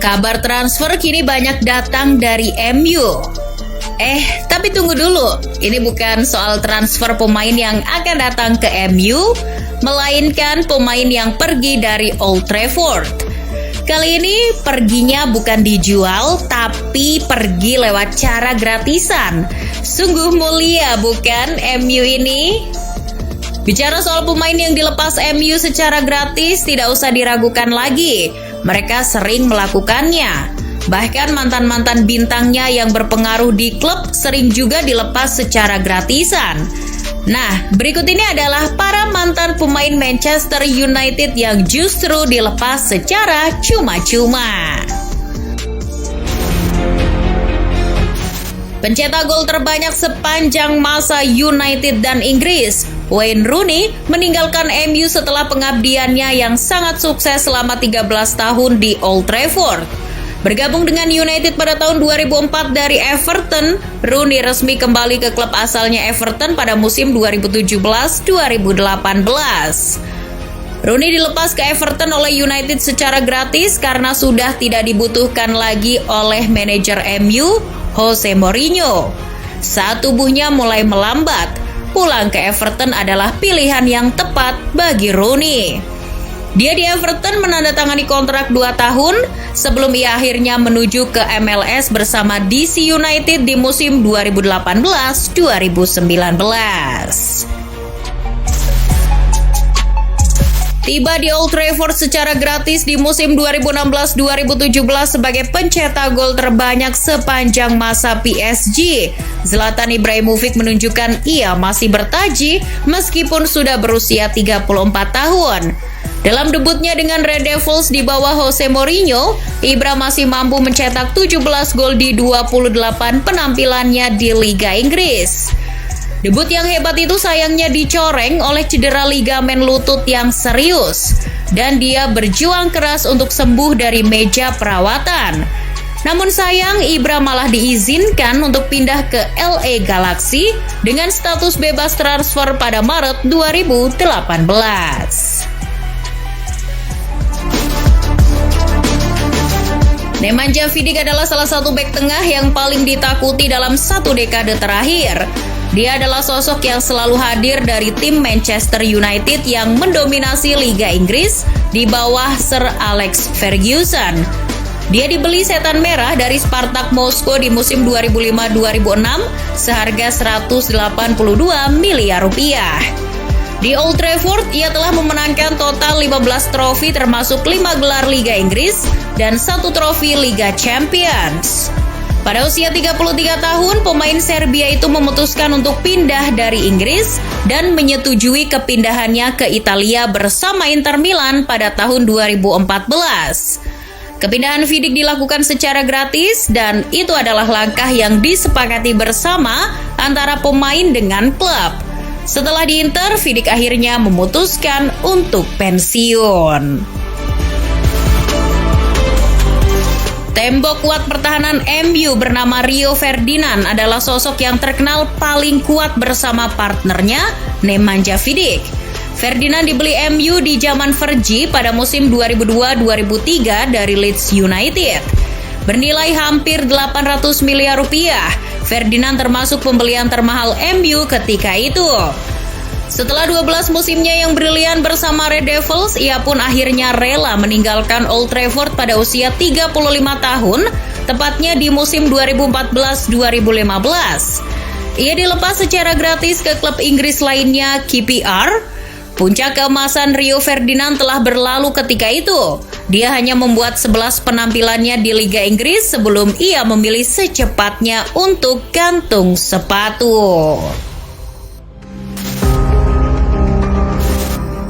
Kabar transfer kini banyak datang dari MU. Tapi tunggu dulu. Ini bukan soal transfer pemain yang akan datang ke MU, melainkan pemain yang pergi dari Old Trafford. Kali ini perginya bukan dijual, tapi pergi lewat cara gratisan. Sungguh mulia bukan MU ini? Bicara soal pemain yang dilepas MU secara gratis, tidak usah diragukan lagi. Mereka sering melakukannya. Bahkan mantan-mantan bintangnya yang berpengaruh di klub sering juga dilepas secara gratisan. Nah, berikut ini adalah para mantan pemain Manchester United yang justru dilepas secara cuma-cuma. Pencetak gol terbanyak sepanjang masa United dan Inggris, Wayne Rooney meninggalkan MU setelah pengabdiannya yang sangat sukses selama 13 tahun di Old Trafford. Bergabung dengan United pada tahun 2004 dari Everton, Rooney resmi kembali ke klub asalnya Everton pada musim 2017-2018. Rooney dilepas ke Everton oleh United secara gratis karena sudah tidak dibutuhkan lagi oleh manajer MU, Jose Mourinho. Saat tubuhnya mulai melambat, pulang ke Everton adalah pilihan yang tepat bagi Rooney. Dia di Everton menandatangani kontrak 2 tahun sebelum ia akhirnya menuju ke MLS bersama DC United di musim 2018-2019. Tiba di Old Trafford secara gratis di musim 2016-2017 sebagai pencetak gol terbanyak sepanjang masa PSG. Zlatan Ibrahimovic menunjukkan ia masih bertaji meskipun sudah berusia 34 tahun. Dalam debutnya dengan Red Devils di bawah Jose Mourinho, Ibra masih mampu mencetak 17 gol di 28 penampilannya di Liga Inggris. Debut yang hebat itu sayangnya dicoreng oleh cedera ligamen lutut yang serius, dan dia berjuang keras untuk sembuh dari meja perawatan. Namun sayang, Ibra malah diizinkan untuk pindah ke LA Galaxy dengan status bebas transfer pada Maret 2018. Nemanja Vidic adalah salah satu bek tengah yang paling ditakuti dalam 1 dekade terakhir. Dia adalah sosok yang selalu hadir dari tim Manchester United yang mendominasi Liga Inggris di bawah Sir Alex Ferguson. Dia dibeli setan merah dari Spartak Moskow di musim 2005-2006 seharga 182 miliar rupiah. Di Old Trafford, ia telah memenangkan total 15 trofi termasuk 5 gelar Liga Inggris dan 1 trofi Liga Champions. Pada usia 33 tahun, pemain Serbia itu memutuskan untuk pindah dari Inggris dan menyetujui kepindahannya ke Italia bersama Inter Milan pada tahun 2014. Kepindahan Vidic dilakukan secara gratis dan itu adalah langkah yang disepakati bersama antara pemain dengan klub. Setelah di Inter, Vidic akhirnya memutuskan untuk pensiun. Tembok kuat pertahanan MU bernama Rio Ferdinand adalah sosok yang terkenal paling kuat bersama partnernya, Nemanja Vidic. Ferdinand dibeli MU di zaman Fergie pada musim 2002-2003 dari Leeds United. Bernilai hampir 800 miliar rupiah, Ferdinand termasuk pembelian termahal MU ketika itu. Setelah 12 musimnya yang brilian bersama Red Devils, ia pun akhirnya rela meninggalkan Old Trafford pada usia 35 tahun, tepatnya di musim 2014-2015. Ia dilepas secara gratis ke klub Inggris lainnya, QPR. Puncak keemasan Rio Ferdinand telah berlalu ketika itu. Dia hanya membuat 11 penampilannya di Liga Inggris sebelum ia memilih secepatnya untuk gantung sepatu.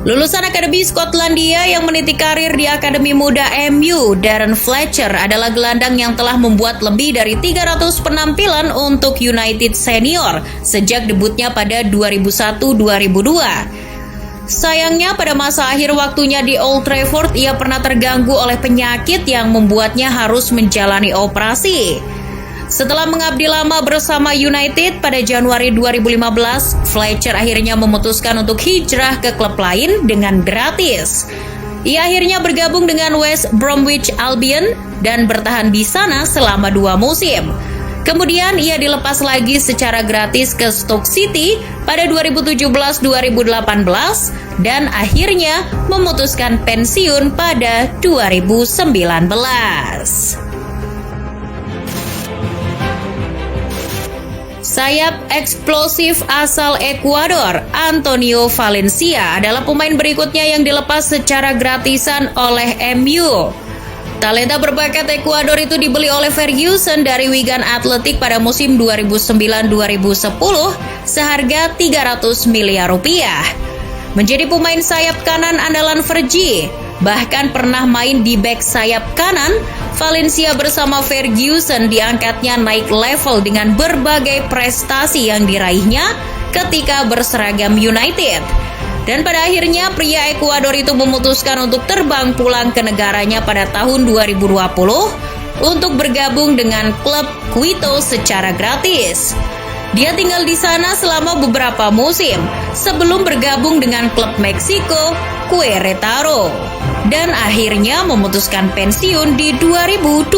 Lulusan Akademi Skotlandia yang meniti karir di Akademi Muda MU, Darren Fletcher adalah gelandang yang telah membuat lebih dari 300 penampilan untuk United Senior sejak debutnya pada 2001-2002. Sayangnya pada masa akhir waktunya di Old Trafford, ia pernah terganggu oleh penyakit yang membuatnya harus menjalani operasi. Setelah mengabdi lama bersama United pada Januari 2015, Fletcher akhirnya memutuskan untuk hijrah ke klub lain dengan gratis. Ia akhirnya bergabung dengan West Bromwich Albion dan bertahan di sana selama 2 musim. Kemudian ia dilepas lagi secara gratis ke Stoke City pada 2017-2018 dan akhirnya memutuskan pensiun pada 2019. Sayap eksplosif asal Ekuador, Antonio Valencia adalah pemain berikutnya yang dilepas secara gratisan oleh MU. Talenta berbakat Ekuador itu dibeli oleh Ferguson dari Wigan Athletic pada musim 2009-2010 seharga 300 miliar rupiah. Menjadi pemain sayap kanan andalan Fergie, bahkan pernah main di bek sayap kanan, Valencia bersama Ferguson diangkatnya naik level dengan berbagai prestasi yang diraihnya ketika berseragam United. Dan pada akhirnya pria Ekuador itu memutuskan untuk terbang pulang ke negaranya pada tahun 2020 untuk bergabung dengan klub Quito secara gratis. Dia tinggal di sana selama beberapa musim sebelum bergabung dengan klub Meksiko Querétaro dan akhirnya memutuskan pensiun di 2021.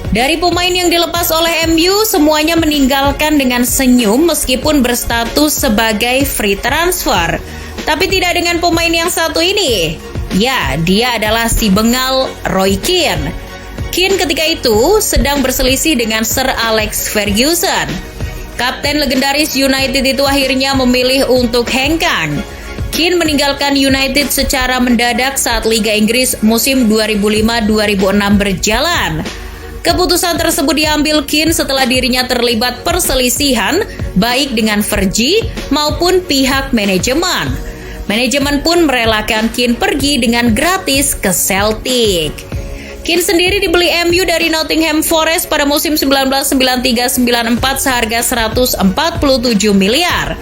Dari pemain yang dilepas oleh MU, semuanya meninggalkan dengan senyum meskipun berstatus sebagai free transfer. Tapi tidak dengan pemain yang satu ini. Ya, dia adalah si bengal Roy Keane. Keane ketika itu sedang berselisih dengan Sir Alex Ferguson. Kapten legendaris United itu akhirnya memilih untuk hengkang. Keane meninggalkan United secara mendadak saat Liga Inggris musim 2005-2006 berjalan. Keputusan tersebut diambil Keane setelah dirinya terlibat perselisihan baik dengan Fergie maupun pihak manajemen. Manajemen pun merelakan Keane pergi dengan gratis ke Celtic. Keane sendiri dibeli MU dari Nottingham Forest pada musim 1993-94 seharga 147 miliar.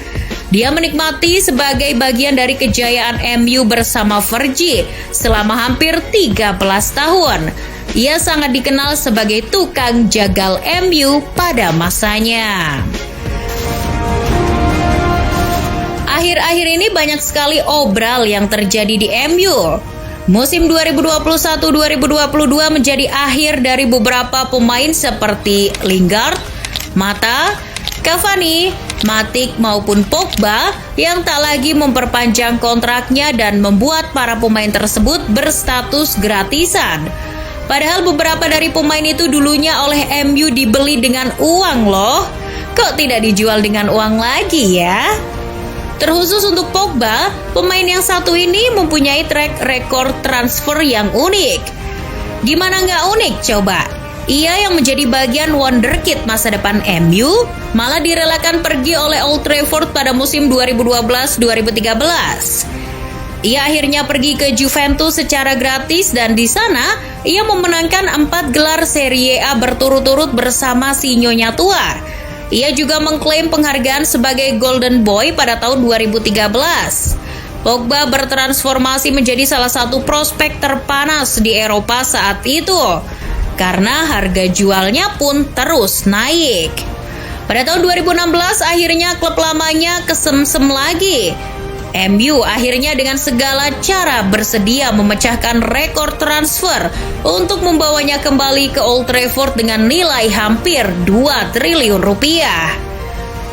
Dia menikmati sebagai bagian dari kejayaan MU bersama Fergie selama hampir 13 tahun. Ia sangat dikenal sebagai tukang jagal MU pada masanya. Akhir-akhir ini banyak sekali obral yang terjadi di MU. Musim 2021-2022 menjadi akhir dari beberapa pemain seperti Lingard, Mata, Cavani, Matic maupun Pogba yang tak lagi memperpanjang kontraknya dan membuat para pemain tersebut berstatus gratisan. Padahal beberapa dari pemain itu dulunya oleh MU dibeli dengan uang loh. Kok tidak dijual dengan uang lagi ya? Terkhusus untuk Pogba, pemain yang satu ini mempunyai track record transfer yang unik. Gimana nggak unik coba? Ia yang menjadi bagian wonderkid masa depan MU malah direlakan pergi oleh Old Trafford pada musim 2012-2013. Ia akhirnya pergi ke Juventus secara gratis dan di sana ia memenangkan 4 gelar Serie A berturut-turut bersama si Nyonya tua. Ia juga mengklaim penghargaan sebagai Golden Boy pada tahun 2013. Pogba bertransformasi menjadi salah satu prospek terpanas di Eropa saat itu karena harga jualnya pun terus naik. Pada tahun 2016 akhirnya klub lamanya kesemsem lagi. MU akhirnya dengan segala cara bersedia memecahkan rekor transfer untuk membawanya kembali ke Old Trafford dengan nilai hampir 2 triliun rupiah.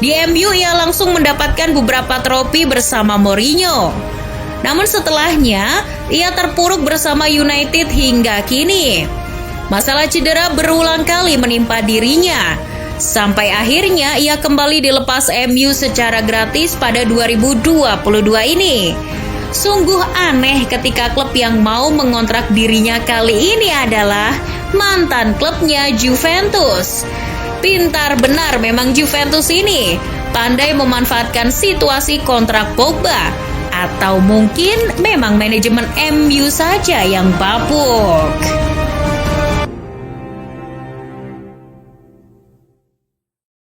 Di MU ia langsung mendapatkan beberapa trofi bersama Mourinho. Namun setelahnya ia terpuruk bersama United hingga kini. Masalah cedera berulang kali menimpa dirinya. Sampai akhirnya ia kembali dilepas MU secara gratis pada 2022 ini. Sungguh aneh ketika klub yang mau mengontrak dirinya kali ini adalah mantan klubnya Juventus. Pintar benar memang Juventus ini, pandai memanfaatkan situasi kontrak Pogba. Atau mungkin memang manajemen MU saja yang bapuk.